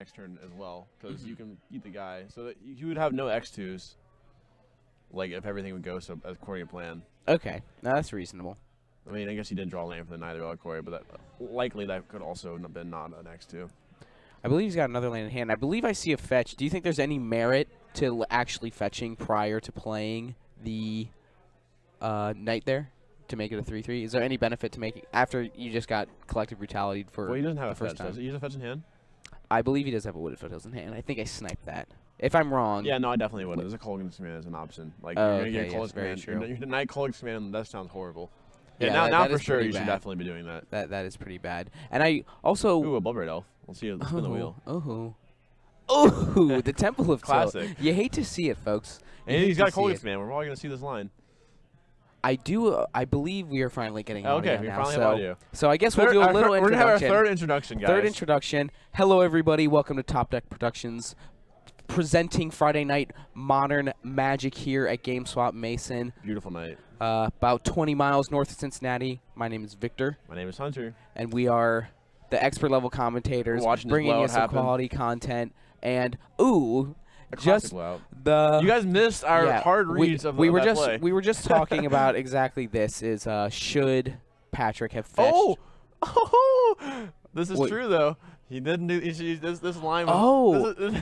next turn as well, because you can eat the guy. So that you would have no X2s, like, if everything would go so according to plan. Okay. No, that's reasonable. I mean, I guess he did draw land for the Naya Bloodbraid, but likely that could also have been not an X2. I believe he's got another land in hand. I believe I see a fetch. Do you think there's any merit to actually fetching prior to playing the knight there to make it a 3/3? Is there any benefit to making after you just got collective brutality for Well, he doesn't have the a first fetch. time? Does he use a fetch in hand? I believe he does have a wooded foothills in hand. I think I sniped that. If I'm wrong. Yeah, no, I definitely would. There's a Colgan's command as an option. Like, Oh, you're going to okay, get a Colgan's very command. true. You're Knight Colgan's command, that sounds horrible. Yeah, Yeah, now that for is sure pretty you should bad. definitely be doing that. That is pretty bad. And I also. Ooh, a Bloodbraid Elf. Let's see. Let's spin the wheel. Oh, the Temple of Classic. Tilt. You hate to see it, folks. And he's got a Colgan's command. We're probably going to see this line. I do. I believe we are finally getting Okay, audio we now. finally have audio. So I guess we'll do a little We're going to introduction. have our third introduction, guys. Third introduction. Hello, everybody. Welcome to Top Deck Productions. Presenting Friday Night Modern Magic here at GameSwap Mason. Beautiful night. About 20 miles north of Cincinnati. My name is Victor. My name is Hunter. And we are the expert level commentators bringing you some quality content. And, ooh, just the... You guys missed our hard reads of that play. We were just talking about exactly this, is should Patrick have fetched... Oh! This is true, though. He didn't do this line.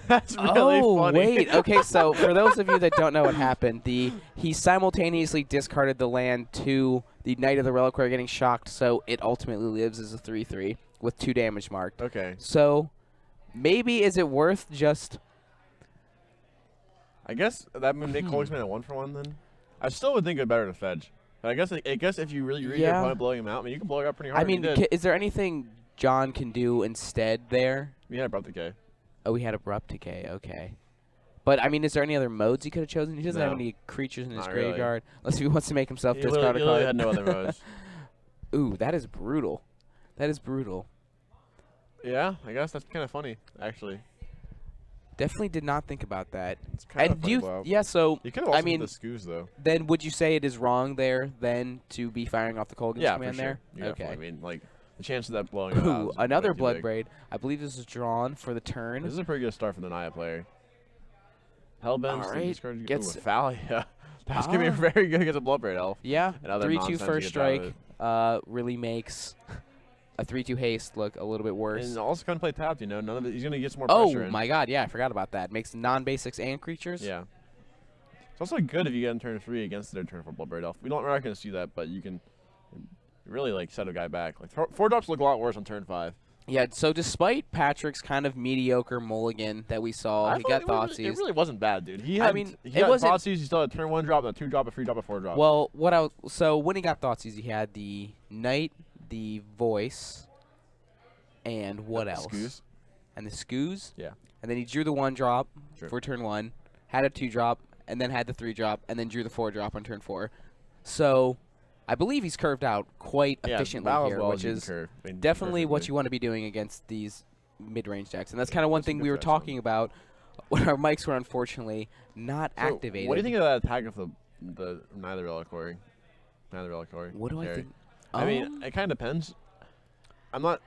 That's really funny. Wait. Okay, so for those of you that don't know what happened, he simultaneously discarded the land to the Knight of the Reliquary getting shocked, so it ultimately lives as a 3/3 with 2 damage marked. Okay. So maybe is it worth just? I guess that would make Colgan's Man a 1-for-1 then. I still would think it better to fetch. But I guess if you really read your opponent blowing him out, I mean you can blow it up pretty hard. I mean, is there anything John can do instead there? We had Abrupt Decay. Oh, we had Abrupt Decay. Okay. But, I mean, is there any other modes he could have chosen? He doesn't have any creatures in his graveyard. Unless he wants to make himself discard a card. He had no other modes. Ooh, that is brutal. That is brutal. Yeah, I guess that's kind of funny, actually. Definitely did not think about that. It's kind of funny. Yeah, so, you could have also the Scoos, though. Then would you say it is wrong there, then, to be firing off the Colgan's command there? Yeah, okay. I mean, like... The chance of that blowing out. Another Bloodbraid. I believe this is drawn for the turn. This is a pretty good start for the Naya player. Hellbent. All right. Gets Thalia. That's going to be very good against a Bloodbraid Elf. Yeah. 3/2 first strike really makes a 3/2 haste look a little bit worse. And also going to play tapped, you know. He's going to get some more pressure in. Oh, my God. Yeah, I forgot about that. Makes non-basics and creatures. Yeah. It's also good if you get in turn 3 against their turn 4 Bloodbraid Elf. We're not going to see that, but you can... really like set a guy back. Like 4-drops look a lot worse on turn 5. Yeah, so despite Patrick's kind of mediocre mulligan that we saw, he got Thoughtseize. It really wasn't bad, dude. He had Thoughtseize, he still had turn 1 drop, a 2-drop, a 3-drop, a 4-drop. Well, so when he got Thoughtseize, he had the Knight, the Voice, and what else? Scoos. And the Scoos? Yeah. And then he drew the 1-drop for turn 1, had a 2-drop, and then had the 3-drop, and then drew the 4-drop on turn 4. So... I believe he's curved out quite efficiently here, which is definitely what you want to be doing against these mid-range decks. And that's kind of one thing we were talking about when our mics were unfortunately not activated. What do you think of that attack of the Naya Reliquary? What do I think? I mean, it kind of depends. I'm not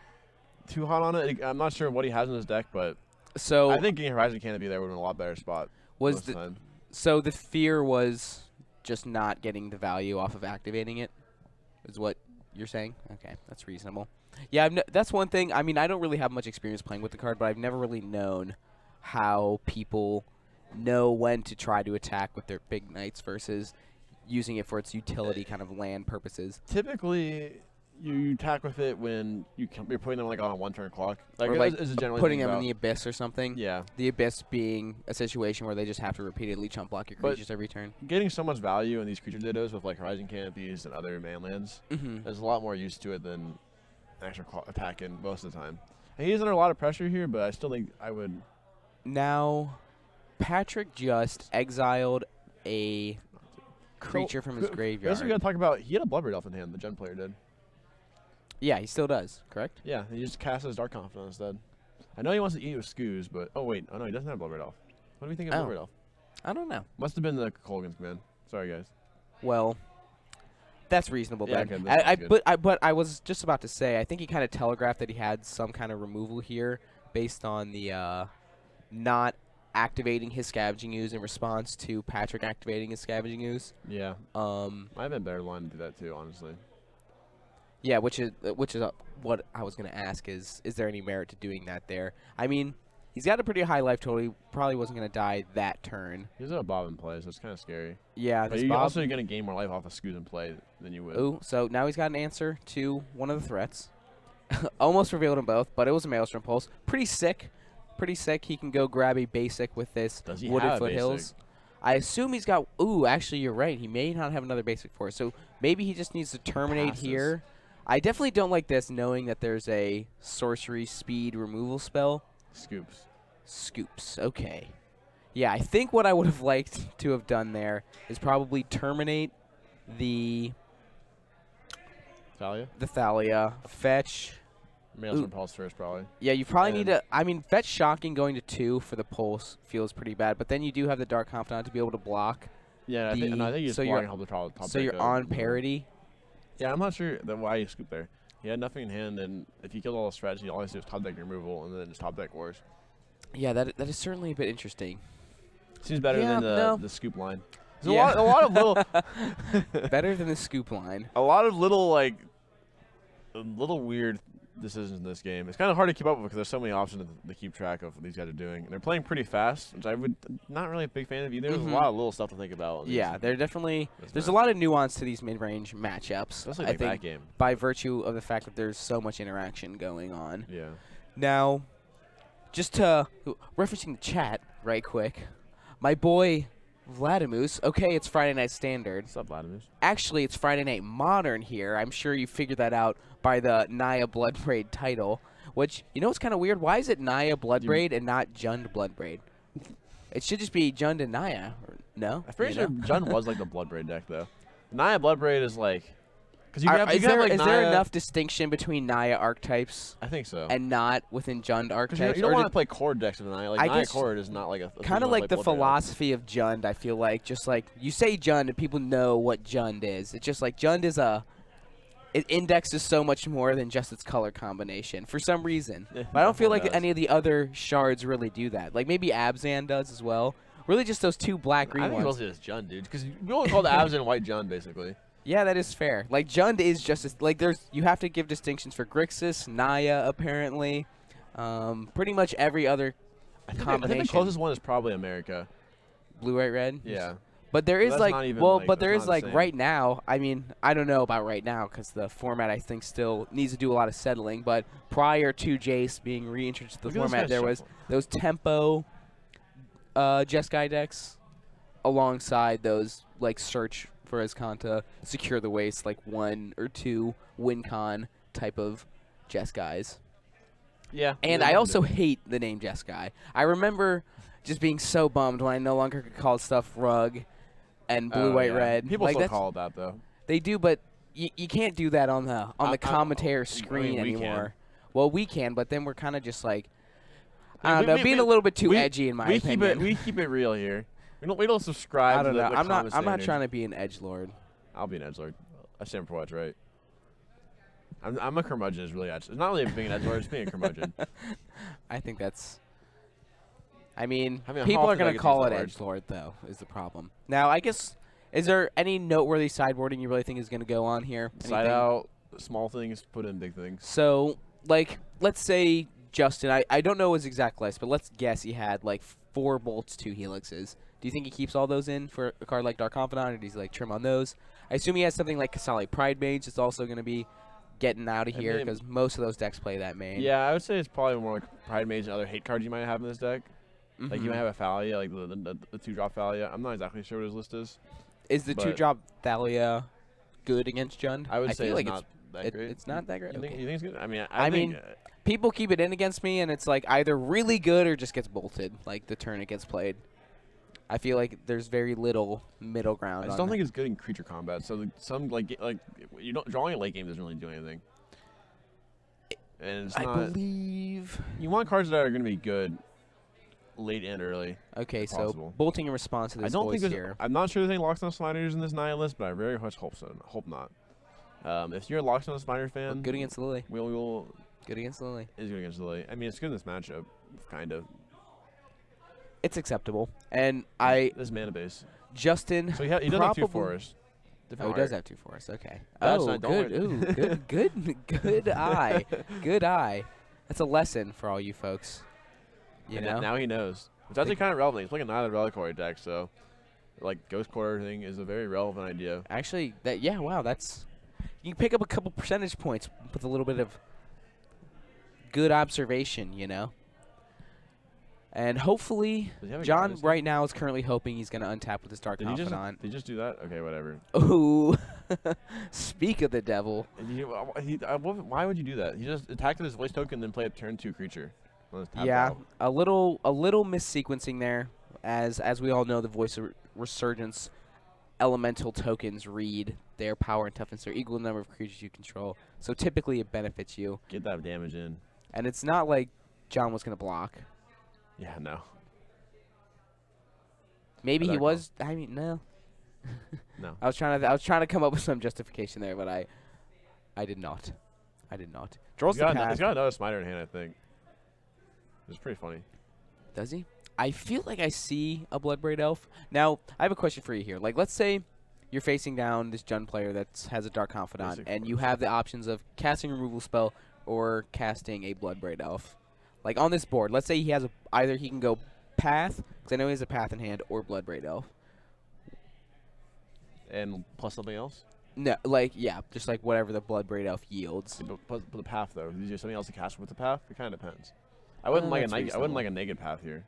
too hot on it. I'm not sure what he has in his deck, but I think getting Horizon Canopy there would have been a lot better spot. So the fear was... just not getting the value off of activating it is what you're saying? Okay, that's reasonable. Yeah, that's one thing. I mean, I don't really have much experience playing with the card, but I've never really known how people know when to try to attack with their big knights versus using it for its utility kind of land purposes. Typically, you attack with it when you're putting them like on a 1-turn clock. Like putting them in the Abyss or something. Yeah. The Abyss being a situation where they just have to repeatedly chump block your creatures every turn. Getting so much value in these creature dittos with like Horizon Canopies and other manlands, there's a lot more use to it than actual attacking most of the time. And he's under a lot of pressure here, but I still think I would. Now, Patrick just exiled a creature from his graveyard. Also, we got to talk about, he had a Bloodbraid Elf in hand, the Gen player did. Yeah, he still does, correct? Yeah, he just casts his Dark Confidant instead. I know he wants to eat with Scoos, but... Oh, wait. Oh, no, he doesn't have Bloodbraid Elf. What do we think of Bloodbraid Elf? I don't know. Must have been the Colgan's command. Sorry, guys. Well, that's reasonable, Ben. Okay, but I was just about to say, I think he kind of telegraphed that he had some kind of removal here based on the not activating his Scavenging Ooze in response to Patrick activating his Scavenging Ooze. Yeah. Might have been a better line to do that too, honestly. Yeah, which is what I was gonna ask is there any merit to doing that there? I mean, he's got a pretty high life total. He probably wasn't gonna die that turn. He's a Bob in play, so it's kind of scary. Yeah, but you're also gonna gain more life off a Scoot in play than you would. Ooh, so now he's got an answer to one of the threats. Almost revealed them both, but it was a Maelstrom Pulse. Pretty sick. Pretty sick. He can go grab a basic with this Wooded Foothills. I assume he's got... Ooh, actually, you're right. He may not have another basic for it. So maybe he just needs to terminate here. I definitely don't like this, knowing that there's a sorcery speed removal spell. Scoops. Scoops. Okay. Yeah, I think what I would have liked to have done there is probably terminate the... Thalia? The Thalia. Fetch... Maelstrom Pulse first, probably. Yeah, you probably need to... I mean, Fetch Shocking going to 2 for the Pulse feels pretty bad, but then you do have the Dark Confidant to be able to block. Yeah, I think you just block and help the top so you're on parity. Yeah, I'm not sure why you scoop there. He had nothing in hand, and if you killed all the threats, you always do is top deck removal, and then just top deck wars. Yeah, that is certainly a bit interesting. Seems better than the scoop line. There's yeah. a lot of little... Better than the scoop line. A lot of little, little weird decisions in this game. It's kind of hard to keep up with because there's so many options to keep track of what these guys are doing. And they're playing pretty fast, which I would not really a big fan of either. There's a lot of little stuff to think about. Yeah, they're definitely there's a lot of nuance to these mid-range matchups. Especially I think that game. By virtue of the fact that there's so much interaction going on. Yeah. Now, just to referencing the chat right quick, my boy Vladimus. Okay, it's Friday Night Standard. What's up, Vladimus? Actually, it's Friday Night Modern here. I'm sure you figured that out by the Naya Bloodbraid title, which, you know what's kind of weird? Why is it Naya Bloodbraid and not Jund Bloodbraid? It should just be Jund and Naya. No? I'm pretty sure Jund was like the Bloodbraid deck, though. Naya Bloodbraid is like... Is there enough distinction between Naya archetypes? I think so. And not within Jund archetypes? You don't want to play Chord decks with Naya. Like, Naya Chord is not like a... Kind of like the philosophy of Jund, I feel like. Just like, you say Jund and people know what Jund is. It's just like, Jund is a... It indexes so much more than just its color combination for some reason. But I don't feel like any of the other shards really do that. Like maybe Abzan does as well. Really just those two black-green ones. I think mostly just Jund, dude. Because we only call the Abzan white Jund, basically. Yeah, that is fair. Like, Jund is just like you have to give distinctions for Grixis, Naya, apparently. Pretty much every other combination. I think the closest one is probably America. Blue, white, red? Yeah. But there is right now, I mean, I don't know about right now because the format I think still needs to do a lot of settling, but prior to Jace being reintroduced to the format, there was those tempo Jeskai decks alongside those like search for Azcanta, secure the waste, like 1 or 2 WinCon type of Jeskais. Yeah. And I also hate the name Jeskai. I remember just being so bummed when I no longer could call stuff Rug and Blue, White, Red. People still call it that, though. They do, but you can't do that on the commentator screen anymore. Well, we can, but then we're kind of just like, I don't know, being a little bit too edgy in my opinion. We keep it real here. We don't subscribe. I don't know. I'm not trying to be an edgelord. I'll be an edgelord. I stand for what's right. I'm a curmudgeon. Is really it's not really being an edgelord. It's being a curmudgeon. I think that's. I mean people are going to call it edgelord, though, is the problem. Now, I guess, is there any noteworthy sideboarding you really think is going to go on here? Side out, small things, put in big things. So, like, let's say Justin, I don't know his exact list, but let's guess he had like 4 bolts, 2 helixes. Do you think he keeps all those in for a card like Dark Confidant, or does he like trim on those? I assume he has something like Kasali Pride Mage that's also going to be getting out of here because most of those decks play that main. Yeah, I would say it's probably more like Pride Mage and other hate cards you might have in this deck. Like you might have a Thalia, like the 2-drop Thalia. I'm not exactly sure what his list is. Is the 2-drop Thalia good against Jund? I would say it's not that great. It's not that great? You think it's good? I mean, I mean, people keep it in against me, and it's like either really good or just gets bolted, like the turn it gets played. I feel like there's very little middle ground. I just don't think it's good in creature combat. So you don't drawing a late game doesn't really do anything. And it's I believe you want cards that are going to be good late and early. Okay, so bolting in response to this voice here. I'm not sure there's any Lockstone Sliders in this Naya list, but I very much hope so. Hope not. If you're a Lockstone Slider fan, good against Lily. Good against Lily. Is good against Lily. I mean, it's good in this matchup, kind of. It's acceptable. And This mana base. Justin. So he does have 2 forests. Oh, he does have 2 forests. Okay. That's Oh, not- good. don't Ooh, good eye. Good eye. That's a lesson for all you folks. You And know? now he knows. It's actually kind of relevant. He's playing another Reliquary deck, so like Ghost Quarter thing is a very relevant idea. Actually, wow, that's you can pick up a couple percentage points with a little bit of good observation, you know. And hopefully, Does he have a John Goddess? right now is currently hoping he's going to untap with his Dark Did he Confidant. just do that? Okay, whatever. Ooh, speak of the devil. Why would you do that? He just attacked with his voice token, then played a turn 2 creature. On his tap Yeah, battle. a little missequencing there, as we all know, the Voice of Resurgence elemental tokens read their power and toughness are equal to the number of creatures you control. So typically it benefits you, Get that damage in. and it's not like John was going to block. Yeah, no. Maybe he Better was. I mean, no. No. I was trying to come up with some justification there, but I did not. I did not. Draws He's the got, path. he's got another Smiter in hand, I think. It's pretty funny. Does he? I feel like I see a Bloodbraid Elf. Now, I have a question for you here. Like, let's say you're facing down this Jund player that has a Dark Confidant, Basic and you force. have the options of casting a removal spell or casting a Bloodbraid Elf. Like, on this board, let's say he has either he can go Path, because I know he has a Path in hand, or Bloodbraid Elf. And plus something else? No, like, yeah, just like whatever the Bloodbraid Elf yields. But the path, though. Is there something else to cast with the path? It kind of depends. I wouldn't like that's I wouldn't like a reasonable. naked path here.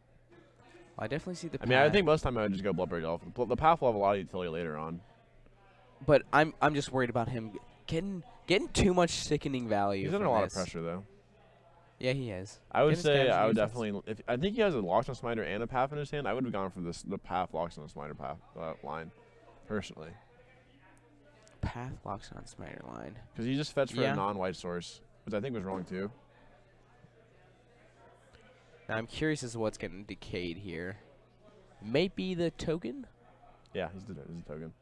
I definitely see the I mean, I Path. think most of the time I would just go Bloodbraid Elf. The path will have a lot of utility later on. But I'm just worried about him getting too much sickening value. He's under a from lot this. of pressure, though. Yeah, he is. I would Get his say damage I would and definitely. I think he has a Lockstone Smiter and a path in his hand. I would have gone for the path Lockstone Smiter path line, personally, Path locks on Smiter line. because he just fetched for Yeah. a non-white source, which I think was wrong too. Now I'm curious as to what's getting decayed here. Maybe the token? Yeah, he's the token,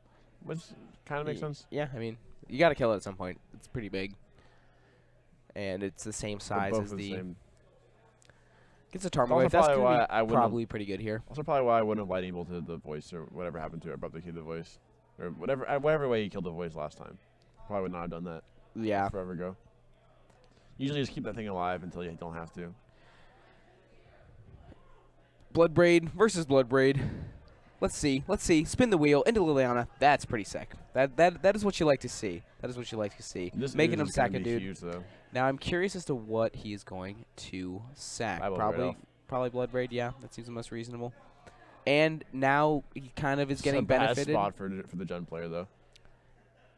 which kind of makes sense. Yeah, I mean, you got to kill it at some point. It's pretty big. And it's the same They're size both as the the... same. Gets a Also Tarmogoyf. That's probably why gonna I be wouldn't- probably pretty good here. Also, probably why I wouldn't have light evil to the voice or whatever happened to it. Abruptly killed the voice, or whatever way he killed the voice last time. Probably would not have done that. Yeah. Forever ago. Usually, just keep that thing alive until you don't have to. Bloodbraid versus Bloodbraid. Let's see. Spin the wheel into Liliana. That's pretty sick. That is what you like to see. That is what you like to see. This Making ooze him is gonna sack a be dude. Huge, though. Now I'm curious as to what he is going to sack. I will write off. Probably Bloodbraid. Yeah, that seems the most reasonable. And now he kind of is getting It's a bad benefited. spot for the Jund player, though.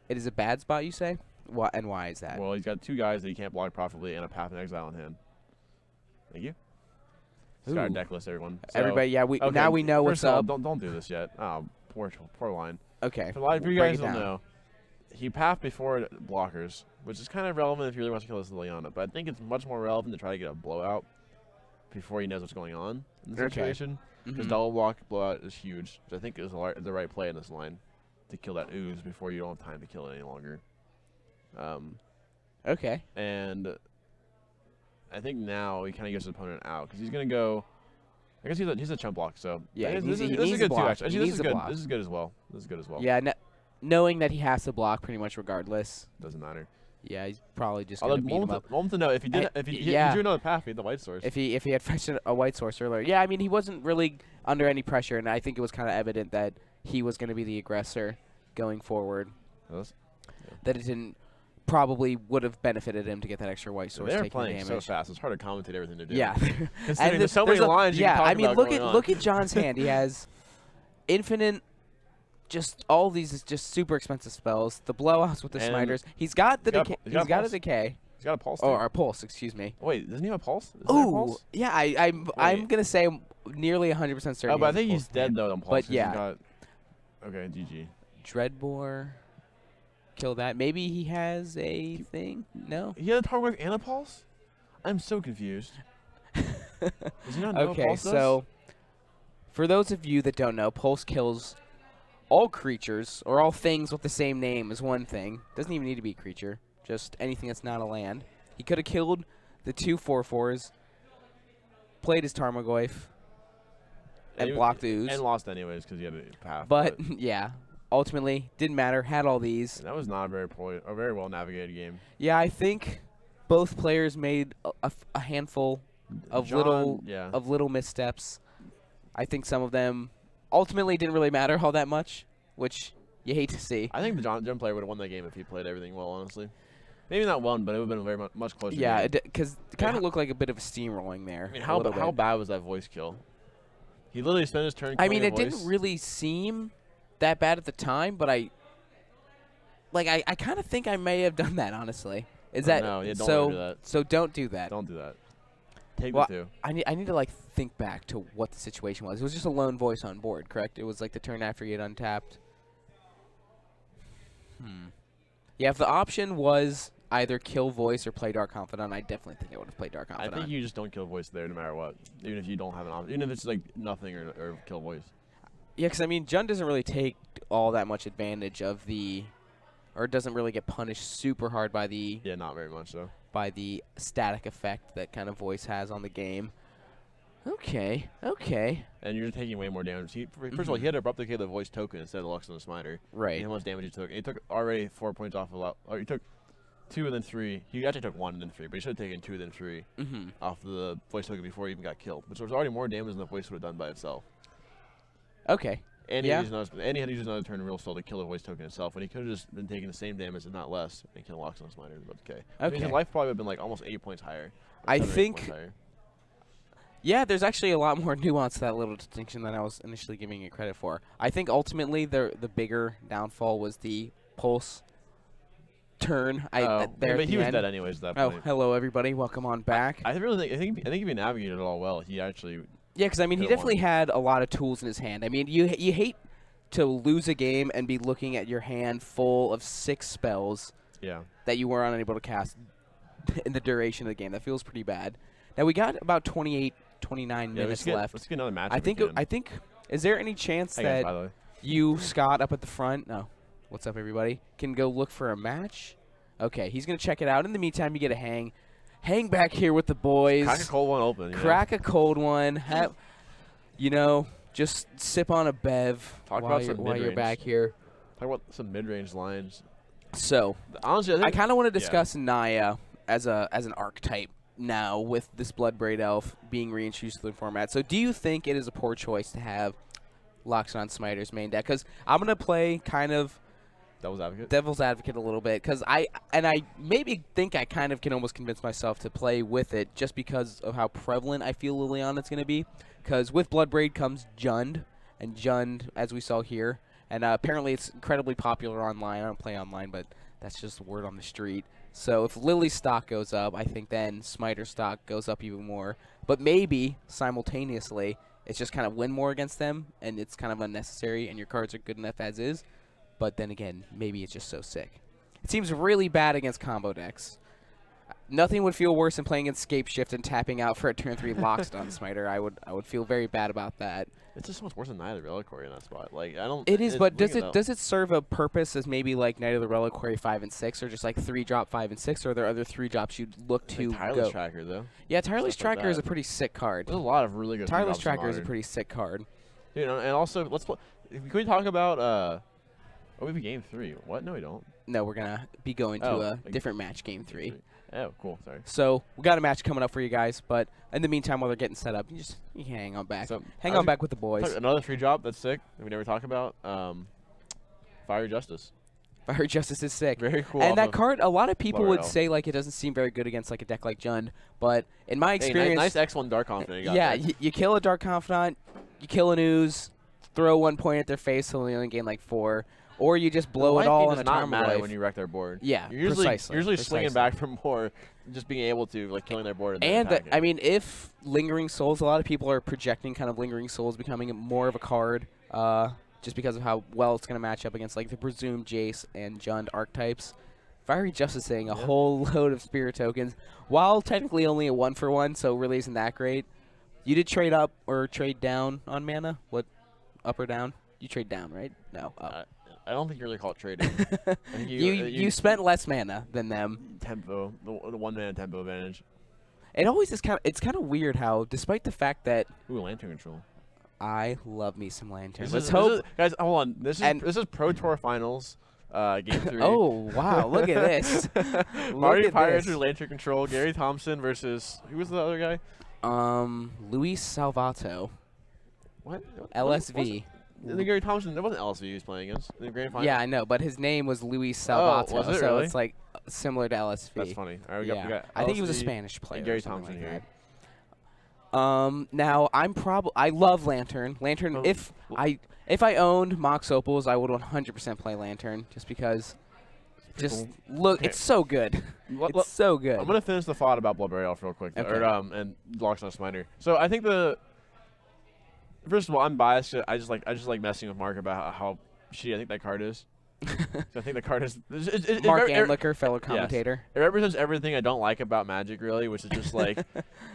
It is a bad spot, you say? Why and why is that? Well, he's got 2 guys that he can't block profitably and a Path in Exile in hand. Thank you. He's got our Ooh. deck list, everyone. So, Everybody, yeah, okay, now we know what's first of all, up. Don't do this yet. Oh, poor line. Okay. For a lot of you break guys it don't down. know, he Path before blockers, which is kind of relevant if he really wants to kill this Liliana. But I think it's much more relevant to try to get a blowout before he knows what's going on in the Okay. situation. Because Mhm. double block blowout is huge, which I think is the right play in this line to kill that ooze before you don't have time to kill it any longer. Okay. And I think now he kind of gets his opponent out because he's gonna go. I guess he's a chump block, so Yeah, this he is needs good a too. block. Actually, He this needs is a good. block. This is good as well. This is good as well. Yeah, knowing that he has to block pretty much regardless. Doesn't matter. Yeah, he's probably just Although gonna beat him up. moment to know if he did if he yeah. drew another path, he had the white source. If he had fetched a white source earlier. Yeah, I mean he wasn't really under any pressure, and I think it was kind of evident that he was going to be the aggressor going forward. That it didn't probably would have benefited him to get that extra white source. They're taking playing so damage. fast. It's hard to commentate everything they're doing. Yeah. Considering there's so many lines you yeah, can talk I mean about look going at on. look at John's hand. He has infinite. Just all these just super expensive spells. The blowouts with the And smiters. He's got the decay. he's got He's got a pulse. decay. He's got a pulse. Oh, too. or pulse. Excuse me. Wait, doesn't he have a pulse? Is there a Oh, pulse? yeah. I'm Wait. gonna say nearly 100% certain. Oh, but I he has think a he's pulse in dead hand. though on pulse. But 'cause he's yeah. got- okay, GG. Dreadbore. Kill that. Maybe he has a thing. No. He had a Tarmogoyf and a pulse. I'm so confused. Does he not know what Okay, pulse does? so for those of you that don't know, pulse kills all creatures or all things with the same name is one thing. Doesn't even need to be a creature. Just anything that's not a land. He could have killed the 2 4/4s, played his Tarmogoyf, and blocked the Ooze. And lost anyways because he had a path. But yeah, ultimately, didn't matter. Had all these. That was not a very well navigated game. Yeah, I think both players made a handful of little missteps. I think some of them ultimately didn't really matter all that much, which you hate to see. I think the John player would have won that game if he played everything well, honestly. Maybe not won, but it would have been a very much closer game. Yeah, because it kind of looked like a bit of a steamrolling there. I mean, how bad was that voice kill? He literally spent his turn. I mean, it didn't really seem that bad at the time, but I kind of think I may have done that, honestly. Is that no? Yeah, don't do that. So don't do that. Don't do that. Take well, the 2. I need to like think back to what the situation was. It was just a lone voice on board, correct? It was like the turn after he had untapped. Yeah, if the option was either kill voice or play Dark Confidant, I definitely think I would have played Dark Confidant. I think you just don't kill voice there no matter what, even if you don't have an option, even if it's like nothing or kill voice. Yeah, because I mean, Jund doesn't really take all that much advantage of the, or doesn't really get punished super hard by the. Yeah, not very much so. By the static effect that kind of voice has on the game. Okay, okay. And you're taking way more damage. First of all, he had to abrupt-decay the voice token instead of the Lux on the Smiter. Right. And how much damage he took. And he took already 4 points off of or he took 2 and then 3. He actually took 1 and then 3, but he should have taken 2 and then 3 off the voice token before he even got killed, which was already more damage than the voice would have done by itself. Okay. And he had to use another turn real slow to kill the voice token itself, when he could have just been taking the same damage and not less, and kill Lux on the Smiter. But okay. I mean, his life probably would have been like almost 8 points higher. I think. Yeah, there's actually a lot more nuance to that little distinction than I was initially giving it credit for. I think ultimately the bigger downfall was the pulse turn. But he was dead anyways at that point. Oh, hello everybody, welcome on back. I think if he navigated it all well, he actually. Yeah, because I mean, he definitely had a lot of tools in his hand. I mean, you hate to lose a game and be looking at your hand full of 6 spells. Yeah. That you were unable to cast in the duration of the game. That feels pretty bad. Now we got about 29 minutes left. Let's get another match. I think. Is there any chance that you, Scott, up at the front? No. What's up, everybody? Can go look for a match? Okay, he's gonna check it out. In the meantime, you get a hang. Hang back here with the boys. Crack a cold one open. Crack a cold one. Just sip on a bev while you're back here. Talk about some mid-range lines. So, honestly, I kind of want to discuss Naya as an archetype now with this Bloodbraid Elf being reintroduced to the format. So do you think it is a poor choice to have Loxodon Smiter's main deck? Because I'm going to play kind of Devil's Advocate a little bit, because I maybe think I kind of can almost convince myself to play with it just because of how prevalent I feel Liliana's going to be. Because with Bloodbraid comes Jund, and Jund, as we saw here, and apparently it's incredibly popular online. I don't play online, but that's just word on the street. So if Lily's stock goes up, I think then Smiter's stock goes up even more. But maybe, simultaneously, it's just kind of win more against them, and it's kind of unnecessary, and your cards are good enough as is. But then again, maybe it's just so sick. It seems really bad against combo decks. Nothing would feel worse than playing against Scape Shift and tapping out for a turn 3 Loxodon Smiter. I would feel very bad about that. It's just so much worse than Naya the Reliquary in that spot. Like I don't. It is, but does it serve a purpose as maybe like Naya the Reliquary 5 and 6, or just like 3-drop 5 and 6, or are there other 3-drops you'd look to go? Tireless Tracker though. Yeah, Tireless Tracker is a pretty sick card. There's a lot of really good. Tireless Tracker is a pretty sick card. You know, and also can we talk about we have game 3. What? No, we don't. No, we're gonna be going to a different match, game 3. Oh, cool. Sorry. So we got a match coming up for you guys, but in the meantime, while they're getting set up, you hang on back. So hang on back with the boys. Another 3-drop that's sick that we never talk about. Fiery Justice. Fiery Justice is sick. Very cool. And that card, a lot of people would say like it doesn't seem very good against like a deck like Jund, but in my experience, nice X1 Dark Confidant. You kill a Dark Confidant, you kill an Ooze, throw 1 point at their face, so they only gain like 4. Or you just blow it all in a not matter when you wreck their board. Yeah, you're usually swinging back for more, just being able to like killing their board. And I mean, if Lingering Souls, a lot of people are projecting kind of Lingering Souls becoming more of a card, just because of how well it's going to match up against like the presumed Jace and Jund archetypes. Fiery Justice saying a whole load of Spirit tokens, while technically only a 1-for-1, so really isn't that great. You did trade up or trade down on mana? What, up or down? You trade down, right? No. Up. I don't think you really call it trading. You spent less mana than them. Tempo, the 1 mana tempo advantage. It always is it's kind of weird how, despite the fact that Ooh, lantern control. I love me some lantern. This Let's is, hope. guys, hold on. This is Pro Tour Finals, Game 3. Oh wow! Look at this. Mario Look at Pirates this. with lantern control. Gary Thompson versus who was the other guy? Luis Salvato. What? LSV. The Gary Thompson. That wasn't LSV he was playing against in the grand final. Yeah, I know, but his name was Luis Salvato, was it so really? it's like similar to LSV. That's funny. All right, we Yeah. got I think he was a LSV Spanish player. and Gary or something Thompson like here. that. Now I love Lantern. Lantern. Oh, If I owned Mox Opals, I would 100% play Lantern, just because. Just cool. look, Okay. it's so good. It's so good. I'm gonna finish the thought about Bloodbraid off real quick, Okay. and Locksmith Smiter. So I think first of all, I'm biased. I just like messing with Mark about how shitty I think that card is. So I think the card is Mark Anlicker, fellow commentator. It represents everything I don't like about Magic, really, which is just like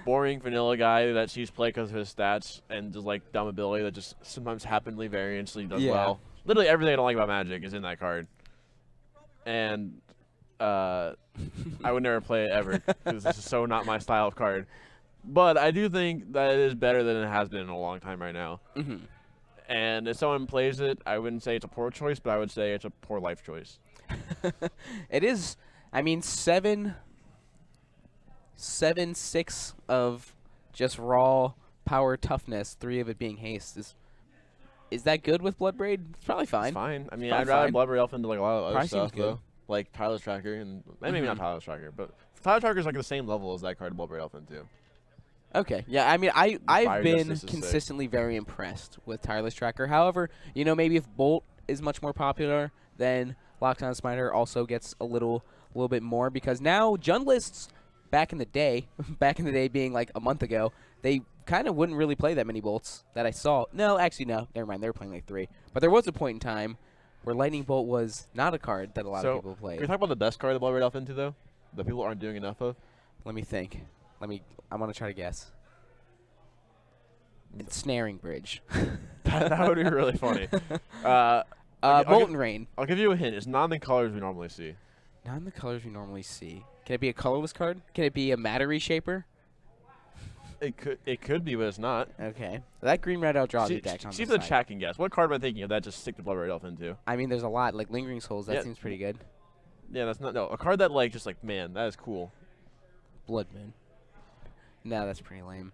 boring vanilla guy that sees play because of his stats and just like dumb ability that just sometimes happily variantly does well. Literally everything I don't like about Magic is in that card. And I would never play it ever because this is so not my style of card. But I do think that it is better than it has been in a long time right now. Mm-hmm. And if someone plays it, I wouldn't say it's a poor choice, but I would say it's a poor life choice. It is. I mean, 6 of just raw power toughness, 3 of it being haste. Is that good with Bloodbraid? It's probably fine. It's fine. I mean, Probably I'd rather fine. Bloodbraid Elf into like a lot of other Probably stuff, seems good. though. Like Tyler's Tracker, and maybe not Tyler's Tracker, but Tyler's Tracker is like the same level as that card Bloodbraid Elf into. Okay. Yeah. I mean, I've Fire been Justice is sick. consistently very impressed with Tireless Tracker. However, maybe if Bolt is much more popular, then Lockdown Smiter also gets a little bit more, because now Junlists back in the day being like a month ago, they kind of wouldn't really play that many bolts that I saw. No, actually, no. Never mind. They were playing like 3. But there was a point in time where Lightning Bolt was not a card that a lot of people Can played. we talk about the best card that Bloodbraid Elf into, though? That people aren't doing enough of? Let me think. I'm going to try to guess. It's Snaring Bridge. That would be really funny. Molten Rain. I'll give you a hint. It's not in the colors we normally see. Not in the colors we normally see. Can it be a colorless card? Can it be a matter reshaper? It could be, but it's not. Okay. That green red outdraws your deck on See the if the side. chat can guess. What card am I thinking of that just stick the Bloodbraid Elf into? I mean, there's a lot. Like Lingering Souls, that Yeah. seems pretty good. Yeah, that's not a card that like just like man, that is cool. Blood Moon. No, that's pretty lame.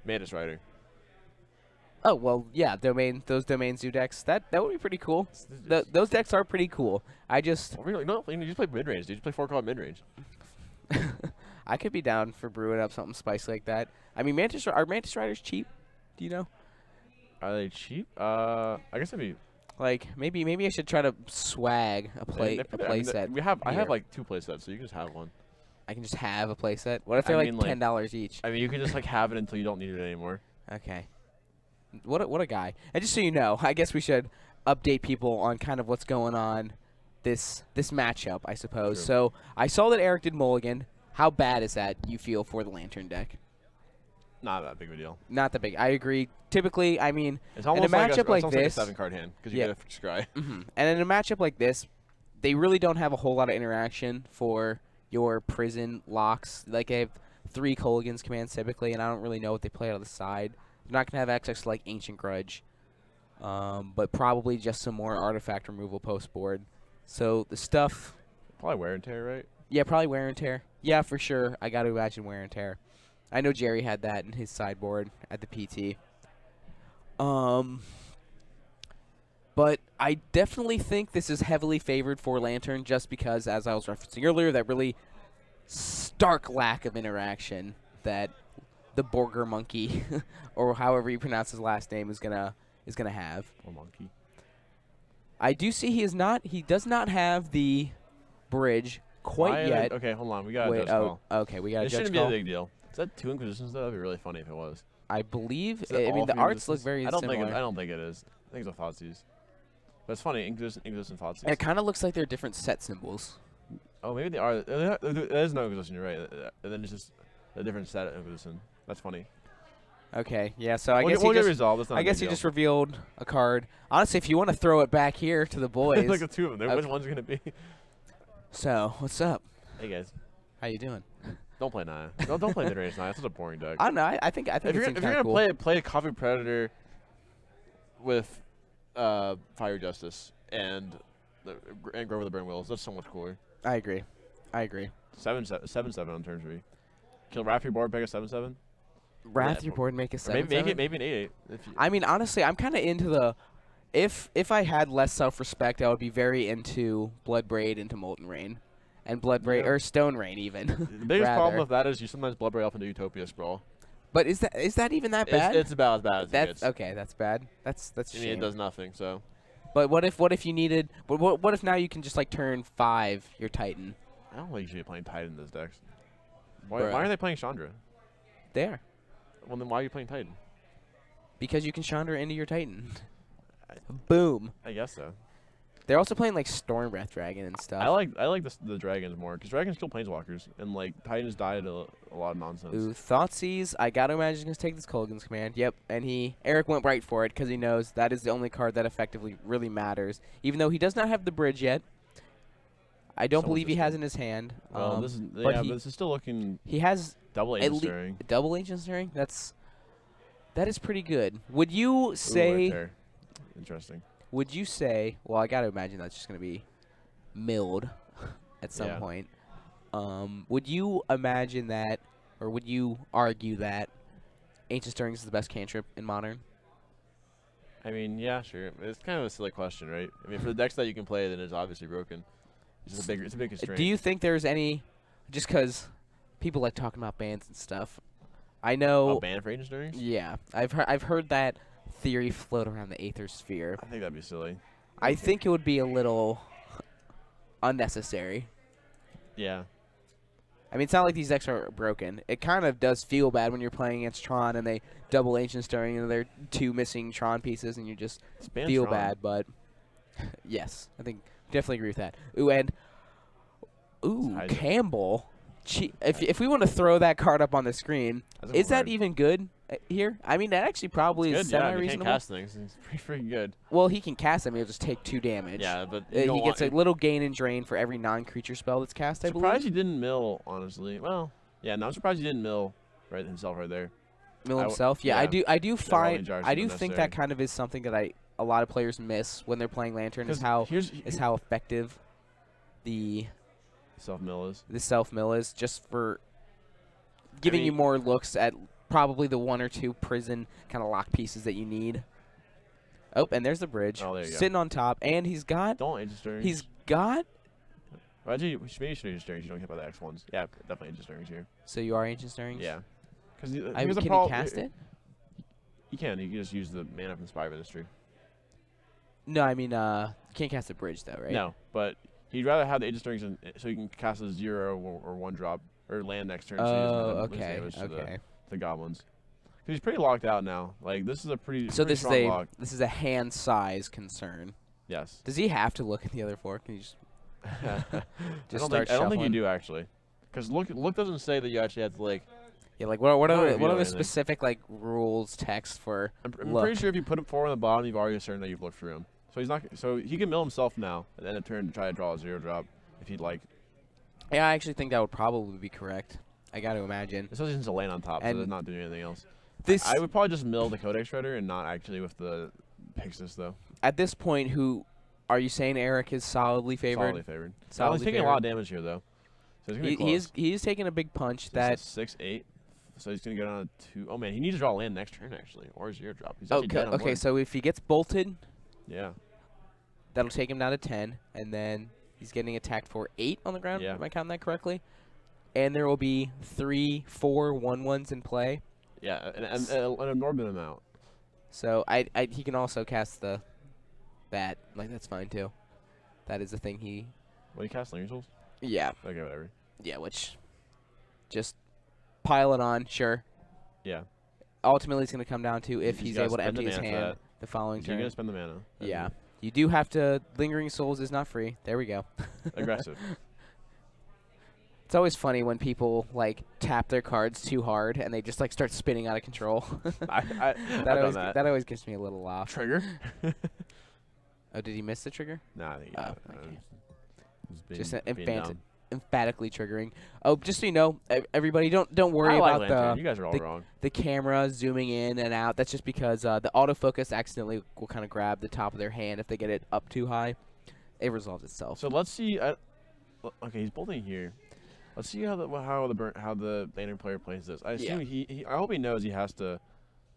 Mantis Rider. Oh, well, yeah, those Domain Zoo decks, that would be pretty cool. Those decks are pretty cool. I just... Really, no, you just play mid-range. Dude. You just play 4-card mid-range. I could be down for brewing up something spicy like that. I mean, are Mantis Riders cheap? Do you know? Are they cheap? I guess it'd be... Like, maybe I should try to swag a play set. I have like 2 play sets, so you can just have one. I can just have a play set? What if they're like $10 each? I mean, you can just like have it until you don't need it anymore. Okay. What a guy. And just so you know, I guess we should update people on kind of what's going on this matchup, I suppose. True. So I saw that Eric did Mulligan. How bad is that, you feel, for the Lantern deck? Not that big of a deal. Not that big. I agree. Typically, I mean, It's almost in a matchup like this, like a 7-card hand because you Yeah. get a scry. And in a matchup like this, they really don't have a whole lot of interaction for your prison locks. Like, they have 3 Colligans commands typically, and I don't really know what they play out of the side. They're not going to have access to, like, Ancient Grudge, but probably just some more artifact removal post board. So the stuff... Probably wear and tear, right? Yeah, probably wear and tear. Yeah, for sure. I got to imagine wear and tear. I know Jerry had that in his sideboard at the PT. But I definitely think this is heavily favored for Lantern just because, as I was referencing earlier, that really stark lack of interaction that the Borger Monkey, or however you pronounce his last name, is gonna have. Or monkey. I do see he does not have the bridge quite yet. Okay, hold on. We got a Wait, judge call. okay, we got a This judge shouldn't call. be a big deal. Is that 2 Inquisitions, though? That'd be really funny if it was. I believe. Is that I all mean, the 3 arts look Inquisitions? very I don't similar. think it is. I think it's a Thoughtseize. But it's funny. Inquisition Thoughtseize. It kind of looks like they're different set symbols. Oh, maybe they are. There is no Inquisition, you're right. And then it's just a different set of Inquisition. That's funny. Okay, yeah. So I We'll guess get he just, resolved. That's not I a guess big he deal. just revealed a card. Honestly, if you want to throw it back here to the boys. like the 2 of them. Okay. Which one's gonna be? So what's up? Hey guys. How you doing? Don't play Naya. Don't play mid-range Naya. It's such a boring deck. I don't know. I think if you're gonna cool. play a Coffee Predator with Fire Justice and Grow with the Burn Wills, that's so much cooler. I agree. 7/7 on turn 3. Kill Wrath your board, pick a 7/7. Wrath your board, make a 7/7. Maybe an 8/8. I mean, honestly, I'm kind of into the. If I had less self-respect, I would be very into Bloodbraid into Molten Rain, and Bloodbraid or Stone Rain even. The biggest problem with that is you sometimes Bloodbraid off into Utopia Sprawl. But is that even that bad? It's about as bad as it gets. Okay. That's bad. That's. I mean, it does nothing. So. But what if you needed? What if now you can just like turn 5 your Titan? I don't think you should be playing Titan in this decks. Why are they playing Chandra? They are. Well, then why are you playing Titan? Because you can Chandra into your Titan. Boom. I guess so. They're also playing like Storm Breath Dragon and stuff. I like the dragons more because dragons kill planeswalkers and like Titans die to a lot of nonsense. Ooh, Thoughtseize. I gotta imagine he's gonna take this Kolaghan's command. Yep, and Eric went right for it because he knows that is the only card that effectively really matters. Even though he does not have the bridge yet. I don't believe he has in his hand. Well, but this is still looking. He has double Ancient Stirring. Double Ancient Stirring. That is pretty good. Would you say? Right there. Interesting. Would you say? Well, I gotta imagine that's just gonna be milled at some point. Would you imagine that, or would you argue that Ancient Stirring is the best cantrip in Modern? I mean, yeah, sure. It's kind of a silly question, right? I mean, for the decks that you can play, then it's obviously broken. It's a big constraint. Do you think there's any? Just because people like talking about bans and stuff. I know. Oh, ban for Ancient Stirrings? Yeah, I've heard that theory float around the Aether Sphere. I think that'd be silly. I think it would be a little unnecessary. Yeah. I mean, it's not like these decks are broken. It kind of does feel bad when you're playing against Tron and they double Ancient Stirring and they're 2 missing Tron pieces and you just feel bad. But yes, I think definitely agree with that. Campbell. If we want to throw that card up on the screen, is that even good here? I mean, that actually probably is semi-reasonable. Yeah, he can't cast things. It's pretty good. Well, he can cast them. He'll just take 2 damage. Yeah, but he gets a little gain and drain for every non-creature spell that's cast, I believe. Surprised he didn't mill, honestly. Well, yeah, no, I'm surprised he didn't mill himself right there. Mill himself? Yeah, I do think that kind of is something that a lot of players miss when they're playing Lantern is how effective the self-mill is just for giving you more looks at probably the 1 or 2 prison kind of lock pieces that you need. Oh, and there's the bridge. Oh, there you sitting on top, and he's got. Don't Ancient Stirrings. He's got. Well, actually, maybe you should Ancient Stirrings. You don't get by the X ones. Yeah, definitely Ancient Stirrings here. So you are Ancient Stirrings? Yeah. Because can you cast it? You can. You can just use the mana from Spire Ministry. No, I mean, you can't cast the bridge though, right? No, but he'd rather have the Ancient Stirrings so you can cast a 0 or 1 drop or land next turn. Oh, so okay. To the goblins. Because he's pretty locked out now. Like this is a pretty. So this is a hand size concern. Yes. Does he have to look at the other 4? Can you just I don't think you do actually, because look doesn't say that you actually have to like. Yeah, like what are the specific like rules text for? I'm pretty sure if you put him 4 on the bottom, you've already assumed that you've looked through him. So he's not. So he can mill himself now, and then in turn to try to draw a 0 drop if he'd like. Yeah, I actually think that would probably be correct. I got to imagine. Especially since a lane on top, so it's not doing anything else. I would probably just mill the Codex Shredder and not actually with the Pixis though. At this point, who are you saying Eric is solidly favored? Solidly favored. He's taking a lot of damage here though. So he's taking a big punch. So 6/8. So he's gonna go down to 2. Oh man, he needs to draw land next turn actually, or 0 drop. He's okay. So if he gets bolted, yeah, that'll take him down to 10, and then he's getting attacked for 8 on the ground. Yeah. Am I counting that correctly? And there will be 3, 4 1/1s in play. Yeah, an absorbent amount. So he can also cast that. Like that's fine too. That is the thing he. What, he cast Linger Souls? Yeah. Okay, whatever. Yeah, which just pile it on, sure. Yeah. Ultimately, it's going to come down to if he's able to empty his hand the following turn. You're going to spend the mana. Yeah. You do have to. Lingering Souls is not free. There we go. Aggressive. It's always funny when people like tap their cards too hard and they just like start spinning out of control. That always gets me a little off. Trigger? Oh, did he miss the trigger? No, I think just an emphatically triggering. Oh, just so you know, everybody, don't worry I like about Lantern. You guys are all the wrong. the camera zooming in and out. That's just because the autofocus accidentally will kind of grab the top of their hand if they get it up too high. It resolves itself. So let's see. Okay, he's bolting here. Let's see how the Lantern player plays this. I assume I hope he knows he has to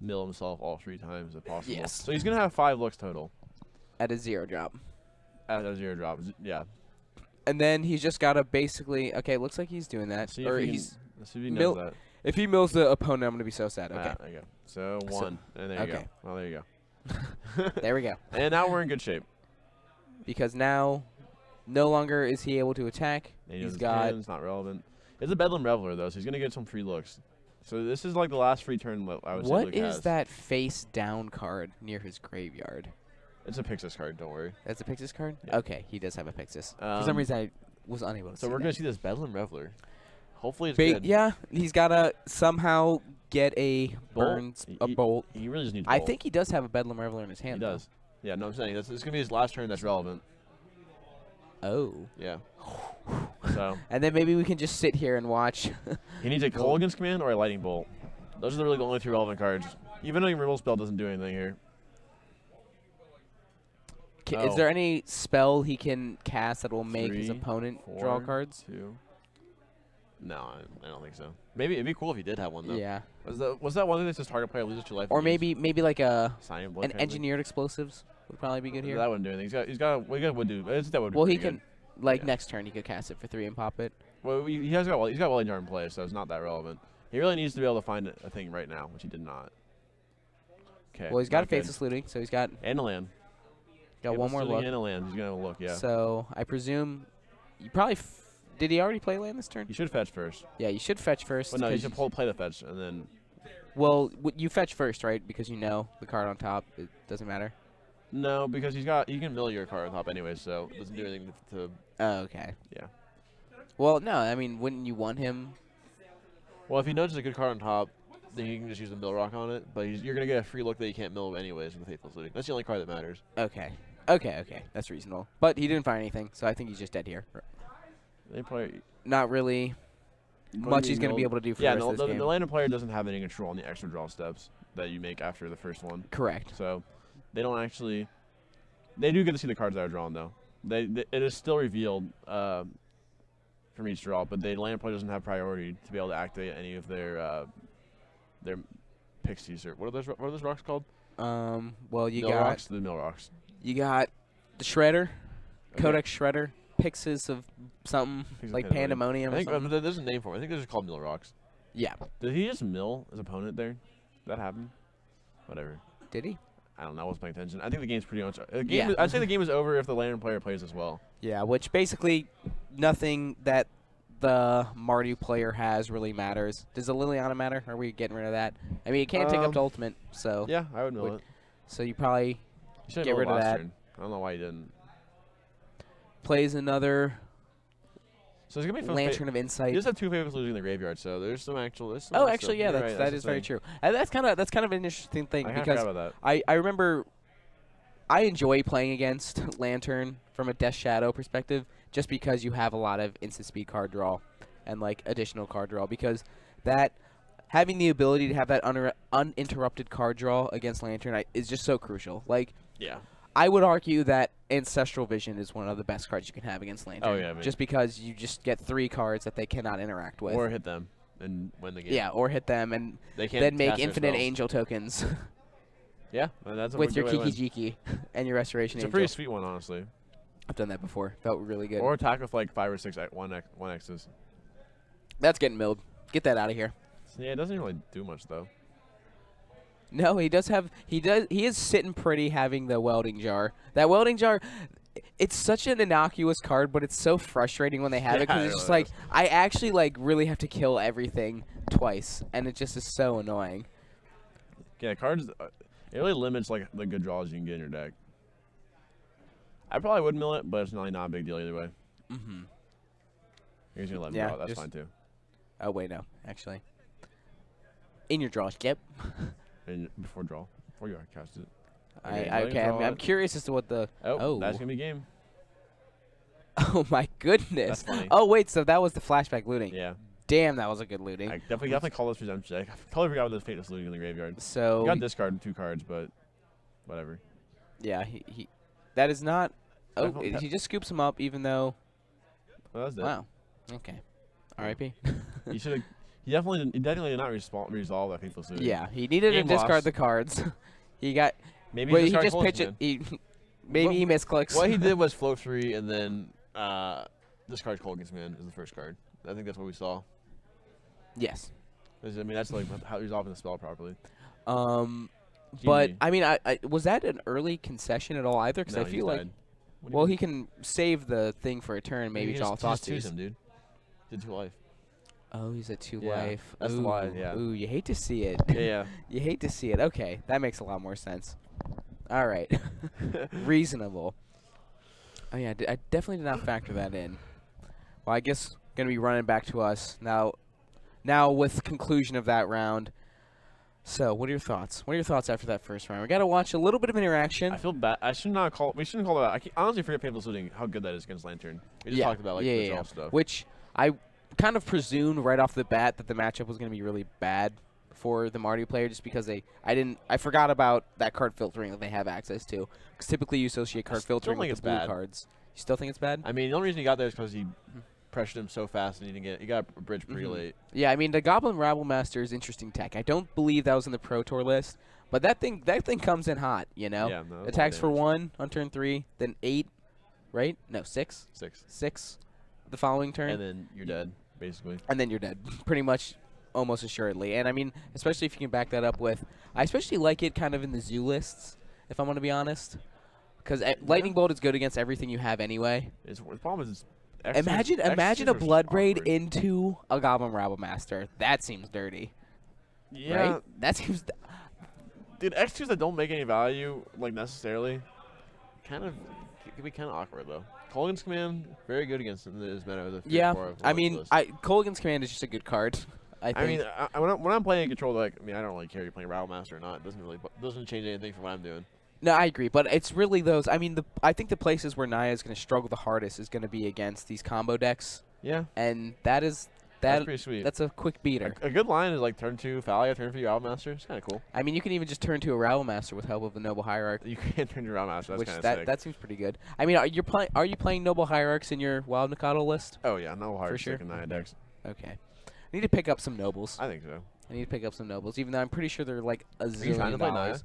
mill himself all 3 times if possible. Yes. So he's gonna have 5 looks total. At a 0 drop. At a 0 drop. Yeah. And then he's just gotta basically. Okay, looks like he's doing that. See or if he's. let's see if he knows that. If he mills the opponent, I'm gonna be so sad. Okay. Ah, there you go. So 1, and there you go. Well, there you go. There we go. And now we're in good shape. Because now, no longer is he able to attack. He's got. It's not relevant. It's a Bedlam Reveler though, so he's gonna get some free looks. So this is like the last free turn I would say What Luke is has. that face down card near his graveyard? It's a Pixis card. Don't worry. That's a Pixis card? Yeah. Okay, he does have a Pixis. For some reason, I was unable to see So we're that. gonna see this Bedlam Reveler. Hopefully it's good. Yeah, he's gotta somehow get a bolt. He really just needs. I bolt. think he does have a Bedlam Reveler in his he hand. does. Yeah, no, I'm saying it's gonna be his last turn that's relevant. Oh. Yeah. So. And then maybe we can just sit here and watch. He needs a Colgan's Command or a Lightning Bolt. Those are really the only 2 relevant cards. Even though your Removal Spell doesn't do anything here. Is there any spell he can cast that will make his 3, opponent 4, draw cards? 2. No, I don't think so. Maybe it'd be cool if he did have one though. Yeah. Was that one thing that says target player loses 2 life? Or maybe like an an engineered explosives would probably be good here. That wouldn't do anything. He's got would do. That would. Well, be he pretty can good. next turn he could cast it for 3 and pop it. Well, he's got Welling Jar in play, so it's not that relevant. He really needs to be able to find a thing right now, which he did not. Okay. Well, he's got a Faceless Looting, so he's got and a land. Got one more look. And a land. He's gonna look. Yeah. So I presume you probably did he already play land this turn? You should fetch first. Yeah, you should fetch first. Well, no, you should play the fetch and then. Well, you fetch first, right? Because you know the card on top. It doesn't matter. No, because you can mill your card on top anyway, so it doesn't do anything to. Oh, okay. Yeah. Well, no, I mean, wouldn't you want him? Well, if he knows it's a good card on top, then you can just use the mill rock on it. But you're gonna get a free look that you can't mill anyways with Faithful Looting. That's the only card that matters. Okay. Okay. That's reasonable. But he didn't find anything, so I think he's just dead here. They probably. Not really much he's going to be able to do for the rest of this game. The lander player doesn't have any control on the extra draw steps that you make after the first one. Correct. So they don't actually. They do get to see the cards that are drawn though. It is still revealed from each draw, but the lander player doesn't have priority to be able to activate any of their pixies or what are those rocks called? Well, you mill got rocks, the mill rocks. You got the Shredder, Okay. Codex Shredder, Pixis of something Pixis like of Pandemonium. I think or something. there's a name for it. I think they're just called mill rocks. Yeah. Did he just mill his opponent there? Did that happen? Whatever. Did he? I don't know. I wasn't paying attention. I think the game's pretty much. Yeah. I'd say the game is over if the lantern player plays as well. Yeah, which basically nothing that the Mardu player has really matters. Does the Liliana matter? Are we getting rid of that? I mean, it can't take up to ultimate, so. Yeah, I would mill it. So you probably You get rid of that. Turn. I don't know why you didn't. Plays another So it's gonna be fun. Lantern of He Insight. does have 2 favorites losing in the graveyard, so there's some actual. Oh, actually, yeah, that is the very thing. true. And that's kind of an interesting thing I kinda because forgot about that. I remember I enjoy playing against Lantern from a Death Shadow perspective just because you have a lot of instant speed card draw and like additional card draw because that having the ability to have that uninterrupted card draw against Lantern is just so crucial. Like Yeah. I would argue that Ancestral Vision is one of the best cards you can have against Lantern. Oh, yeah, just because you just get 3 cards that they cannot interact with. Or hit them and win the game. Yeah, or hit them and They can't then make cast their infinite spells. angel tokens Yeah, and that's a with your good way to Kiki win. Jiki and your Restoration It's a Angel. pretty sweet one, honestly. I've done that before. Felt really good. Or attack with like 5 or 6 1Xs. That's getting milled. Get that out of here. Yeah, it doesn't really do much though. No, he is sitting pretty having the welding jar. That welding jar, it's such an innocuous card, but it's so frustrating when they have it because it's just like I actually like really have to kill everything twice, and it just is so annoying. Yeah, cards. It really limits like the good draws you can get in your deck. I probably would mill it, but it's really not a big deal either way. Mm-hmm. You're just gonna let me Yeah, draw. That's just- fine too. Oh wait, no, actually, in your draw skip. And before draw, before you cast it. I'm curious as to what the Oh, that's gonna be game. Oh my goodness. That's funny. Oh wait, so that was the flashback looting. Yeah. Damn, that was a good looting. I definitely call this redemption. I totally forgot about this Fateless looting in the graveyard. So You got discard 2 cards, but whatever. yeah, he that is not. Oh, Definitely- he just scoops him up, even though. Well, that's it. Wow. Okay. R.I.P. He should have. He definitely did not resolve that Fateless looting. Yeah, he needed to Game discard lost. the cards. He got. Maybe Well, he discard just Colton, pitched it. man. Maybe he misclicks. What he did was flow 3 and then discard Colgan's Man is the first card. I think that's what we saw. Yes. I mean, that's like how resolving the spell properly. But GG. I mean, I was that an early concession at all either? Because No, I he feel just like, died. What do you well, mean? he can save the thing for a turn. Maybe he draw just, he just thought twos him, dude. Did 2 life. Oh, he's at 2 Yeah, life. that's ooh, the lie, yeah. Ooh, you hate to see it. Yeah. You hate to see it. Okay, that makes a lot more sense. All right. Reasonable. Oh, yeah, I definitely did not factor that in. Well, I guess going to be running back to us now with conclusion of that round. So, what are your thoughts? What are your thoughts after that first round? We got to watch a little bit of interaction. I feel bad. We shouldn't call it out. I honestly forget Painful Looting how good that is against Lantern. We just talked about like the draw stuff. Which I kind of presumed right off the bat that the matchup was going to be really bad for the Marty player, just because I forgot about that card filtering that they have access to. Because typically you associate card filtering with the blue cards. You still think it's bad? I mean, the only reason he got there is because he pressured him so fast and he got a bridge pretty late. Yeah, I mean the Goblin Rabble Master is interesting tech. I don't believe that was in the Pro Tour list, but that thing comes in hot. You know, Yeah, no, attacks for 1 on turn 3, then 8, right? No, 6. 6 the following turn, And then you're dead, basically. and then you're dead, pretty much, almost assuredly. And I mean, especially if you can back that up with, I especially like it kind of in the zoo lists, if I'm going to be honest, because Lightning Bolt is good against everything you have anyway. The problem is Imagine a Extras are Bloodbraid awkward. into a Goblin Rabble Master. That seems dirty. Yeah, Right? That seems. dude. X2s that don't make any value, like necessarily, kind of can be kind of awkward though. Colgan's Command very good against his meta. With a Yeah, 3/4 I of mean, list. Colgan's Command is just a good card. I think. I mean, when I'm playing control, like I don't really care if you're playing Rattle Master or not. It doesn't change anything from what I'm doing. No, I agree, but it's really those. I mean, I think the places where Naya is going to struggle the hardest is going to be against these combo decks, Yeah, and that's pretty sweet. That's a quick beater. A good line is like turn 2 Thalia, turn 3 Rattle Master. It's kind of cool. I mean, you can even just turn to a Rabble Master with help of the Noble Hierarch. You can't turn your Rattle Master. That's Which kind of sick. that seems pretty good. I mean, are you playing Noble Hierarchs in your Wild Mikado list? Oh yeah, no hard sure. in Naya decks. Okay. I need to pick up some Nobles. I think so. I need to pick up some Nobles, even though I'm pretty sure they're like a Are you trying to zillion play Naya? dollars.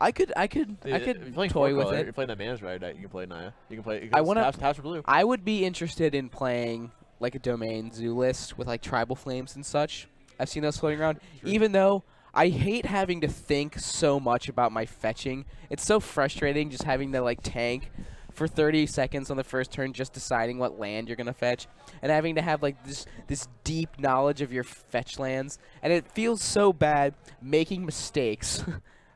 I could Dude, if you're playing toy with color, it. You're playing that Man's Rider deck. You can play Naya. You can play. I wanna- Taps for blue. I would be interested in playing like a domain zoo list with like tribal flames and such. I've seen those floating around. Sure. Even though I hate having to think so much about my fetching. It's so frustrating just having to like tank for 30 seconds on the first turn just deciding what land you're going to fetch and having to have like this deep knowledge of your fetch lands. And it feels so bad making mistakes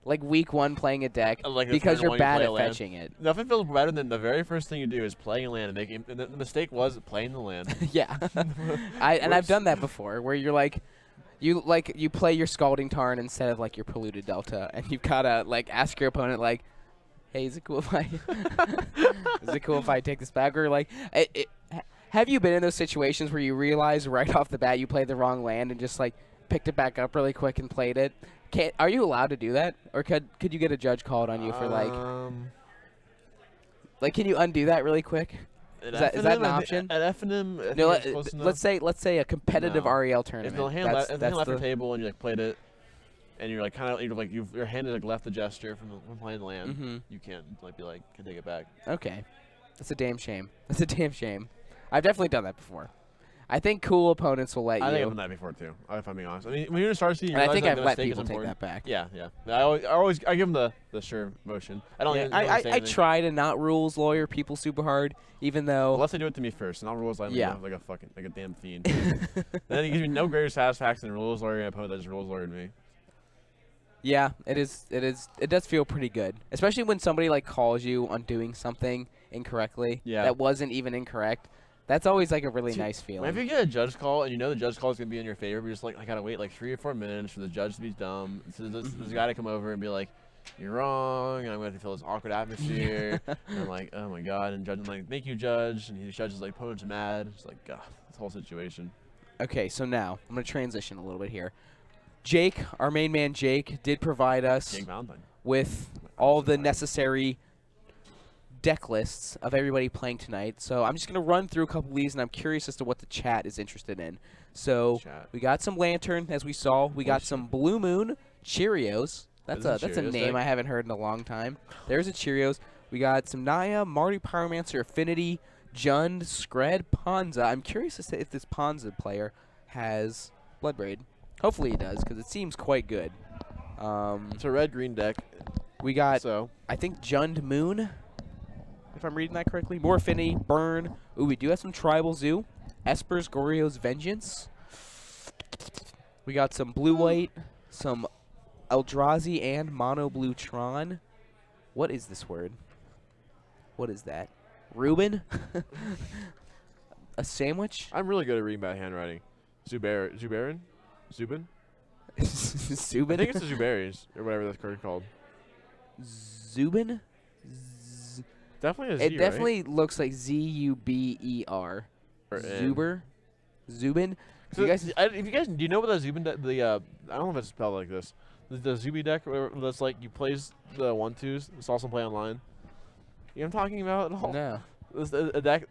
like week 1 playing a deck Like the because turn you're one you bad play at a land. fetching it. Nothing feels better than the very first thing you do is playing a land and making. And the mistake was playing the land. Yeah. I've done that before where you're like you play your Scalding Tarn instead of like your Polluted Delta and you've got to like ask your opponent like, hey, is it cool if I take this back? Or like have you been in those situations where you realize right off the bat you played the wrong land and just like picked it back up really quick and played it? Are you allowed to do that? Or could you get a judge called on you for like can you undo that really quick? Is that an option? At FNM, No, let's say a competitive No. REL tournament. If the hand left your table and you like played it, and you're like kind of your hand is like left the gesture from playing the land, you can't like be like can take it back. Okay, that's a damn shame. That's a damn shame. I've definitely done that before. I think cool opponents will let I think I've you. done that before too. If I'm being honest, I mean when you're in Star City, you And I realize think that I've the let mistake is people take important. that back. Yeah. I give them the sure motion. I don't. Yeah, Even really say I anything. try to not rules lawyer people super hard, even though. Unless they do it to me first, and I'll rules like Yeah. like a damn fiend. Then it gives me no greater satisfaction than rules lawyer an opponent that just rules lawyered me. Yeah, it is. It does feel pretty good, especially when somebody like calls you on doing something incorrectly. Yeah. That wasn't even incorrect. That's always like a really Dude, nice feeling. Whenever you get a judge call and you know the judge call is gonna be in your favor, you're just like I gotta wait like 3 or 4 minutes for the judge to be dumb. So this guy to come over and be like, you're wrong, and I'm going to feel this awkward atmosphere. And I'm like, oh my god, and judge, like, thank you, judge, and the judge is like, opponent's mad. It's like, God, this whole situation. Okay, so now I'm going to transition a little bit here. Jake, our main man Jake, did provide us with all the necessary deck lists of everybody playing tonight. So I'm just going to run through a couple of these, and I'm curious as to what the chat is interested in. So we got some Lantern, as we saw. We got some Blue Moon Cheerios. That's a name I haven't heard in a long time. There's a Cheerios. We got some Naya, Marty Pyromancer, Affinity, Jund, Scred, Ponza. I'm curious as to if this Ponza player has Bloodbraid. Hopefully he does, because it seems quite good. It's a red-green deck. We got, I think, Jund Moon, if I'm reading that correctly. More Affinity, Burn. Ooh, we do have some Tribal Zoo. Esper's Goryo's Vengeance. We got some Blue-White, some Eldrazi, and Mono Blue Tron. What is this word? What is that? Reuben? A sandwich? I'm really good at reading bad handwriting. Zubin? Zubin? I think it's the Zuberries, or whatever that's called. Zubin? Definitely a Z, It definitely looks like Z-U-B-E-R. Zuber? Zubin? So if you guys, do you know what the Zubin deck, I don't know if it's spelled like this. The Zubi deck, that's like you plays the 1/2s. It's also play online. You know what I'm talking about at all? No. This, a deck.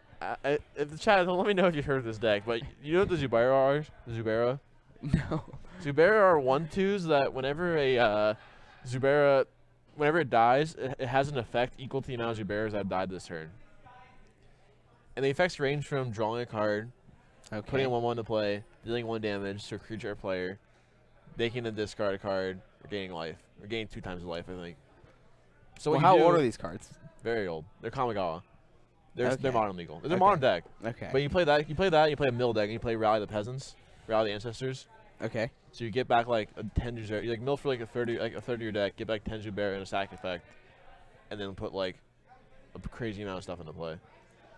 If the chat, don't let me know if you've heard of this deck. But you know what the Zubera are? The Zubera? No. Zubera are 1/2s that whenever a Zubera, whenever it dies, it has an effect equal to the amount of Zuberas that have died this turn. And the effects range from drawing a card, putting a 1/1 to play, dealing 1 damage to a creature or player, making a discard a card, or gaining life, or gaining 2 times the life, I think. So well, how old are these cards? Very old. They're Kamigawa. They're modern legal. They're a Okay. modern deck. Okay. But you play that, you play a mill deck, and you play Rally the Peasants, Rally the Ancestors. Okay. So you get back like a 10 Zubera. You like mill for like a third of your deck, get back 10 Zubera and a sack effect, and then put like a crazy amount of stuff into play.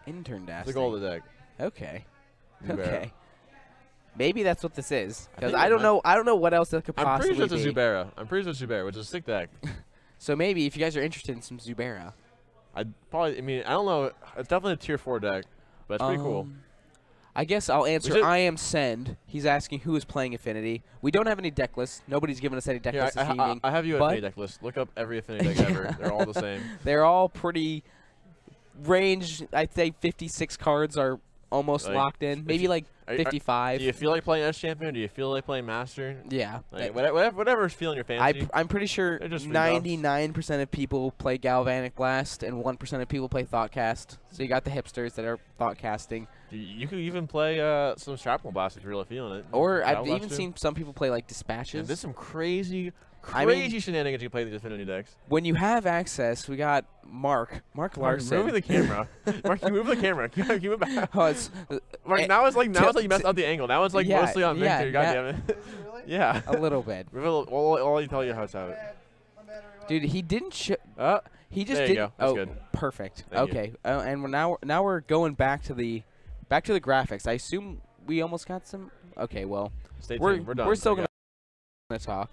Intern dash. It's the goal of the deck. Okay. Zubera. Okay. Maybe that's what this is, because I don't know. I don't know what else that could possibly I'm pretty sure it's be. a Zubera. I'm pretty sure it's Zubera, which is a sick deck. So maybe if you guys are interested in some Zubera, I don't know. It's definitely a tier 4 deck, but it's pretty cool. I guess I'll answer. I am Send. He's asking who is playing Affinity. We don't have any deck lists. Nobody's given us any deck lists this evening. I have you Affinity deck list. Look up every Affinity deck ever. They're all the same. They're all pretty range. I'd say 56 cards are almost locked in. Maybe like 55. Do you feel like playing S Champion? Do you feel like playing Master? Yeah. Like, whatever's feeling your fancy. I'm pretty sure 99% of people play Galvanic Blast and 1% of people play Thoughtcast. So you got the hipsters that are Thoughtcasting. You could even play some Shrapnel Blast if you're really feeling it. Or I've even seen some people play like Dispatches. And there's some crazy shenanigans you play in these Affinity decks. When you have access, we got Mark Larson. Move the camera. Mark, you move the camera. Can you move back? Oh, it's Mark, now it's like you messed up the angle. Now it's like mostly on Victor. God damn it. Yeah. A little bit. I'll tell you how it's out. Dude, he didn't he just there didn't. You go. That's good. Perfect. Thank okay. And now we're going back to the graphics. I assume we almost got some. Okay, well, stay tuned. We're done. We're still gonna talk.